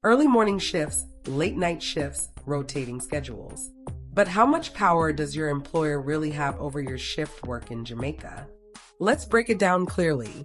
Early morning shifts, late night shifts, rotating schedules. But how much power does your employer really have over your shift work in Jamaica? Let's break it down clearly.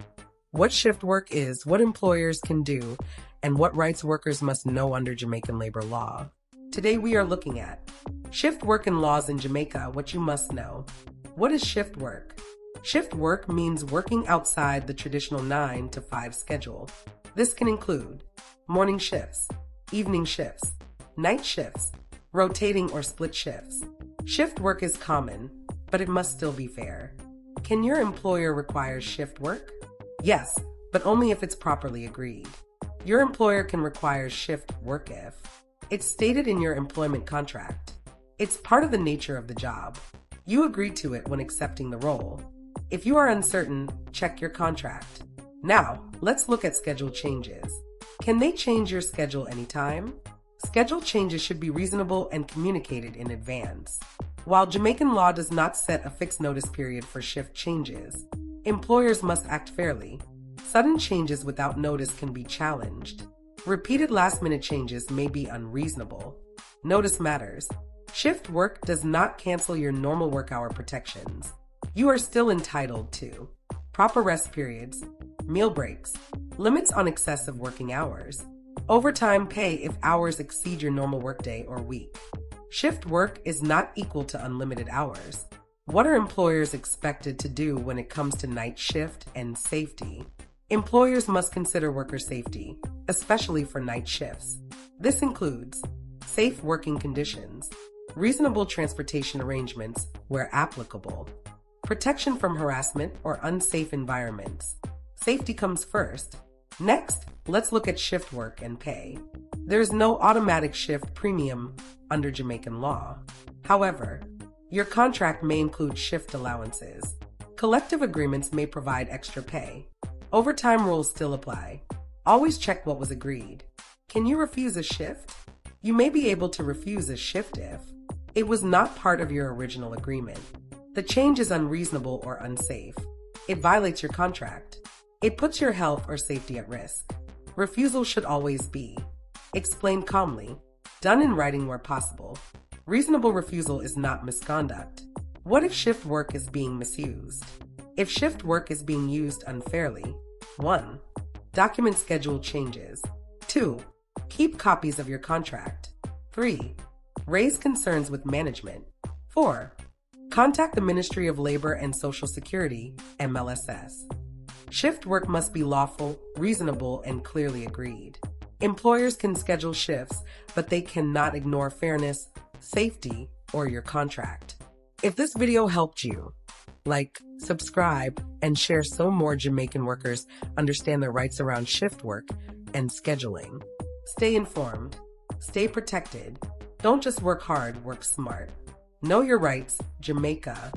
What shift work is, what employers can do, and what rights workers must know under Jamaican labor law. Today we are looking at shift work and laws in Jamaica, what you must know. What is shift work? Shift work means working outside the traditional 9 to 5 schedule. This can include morning shifts, evening shifts, night shifts, rotating or split shifts. Shift work is common, but it must still be fair. Can your employer require shift work? Yes, but only if it's properly agreed. Your employer can require shift work if it's stated in your employment contract. It's part of the nature of the job. You agreed to it when accepting the role. If you are uncertain, check your contract. Now, let's look at schedule changes. Can they change your schedule anytime? Schedule changes should be reasonable and communicated in advance. While Jamaican law does not set a fixed notice period for shift changes, employers must act fairly. Sudden changes without notice can be challenged. Repeated last-minute changes may be unreasonable. Notice matters. Shift work does not cancel your normal work hour protections. You are still entitled to proper rest periods, meal breaks, limits on excessive working hours, overtime pay if hours exceed your normal workday or week. Shift work is not equal to unlimited hours. What are employers expected to do when it comes to night shift and safety? Employers must consider worker safety, especially for night shifts. This includes safe working conditions, reasonable transportation arrangements where applicable, protection from harassment or unsafe environments. Safety comes first. Next, let's look at shift work and pay. There's no automatic shift premium under Jamaican law. However, your contract may include shift allowances. Collective agreements may provide extra pay. Overtime rules still apply. Always check what was agreed. Can you refuse a shift? You may be able to refuse a shift if it was not part of your original agreement. The change is unreasonable or unsafe. It violates your contract. It puts your health or safety at risk. Refusal should always be explained calmly, done in writing where possible. Reasonable refusal is not misconduct. What if shift work is being misused? If shift work is being used unfairly, 1. Document schedule changes. 2. Keep copies of your contract. 3. Raise concerns with management. 4. Contact the Ministry of Labor and Social Security, MLSS. Shift work must be lawful, reasonable, and clearly agreed. Employers can schedule shifts, but they cannot ignore fairness, safety, or your contract. If this video helped you, like, subscribe, and share so more Jamaican workers understand their rights around shift work and scheduling. Stay informed. Stay protected. Don't just work hard, work smart. Know your rights, Jamaica.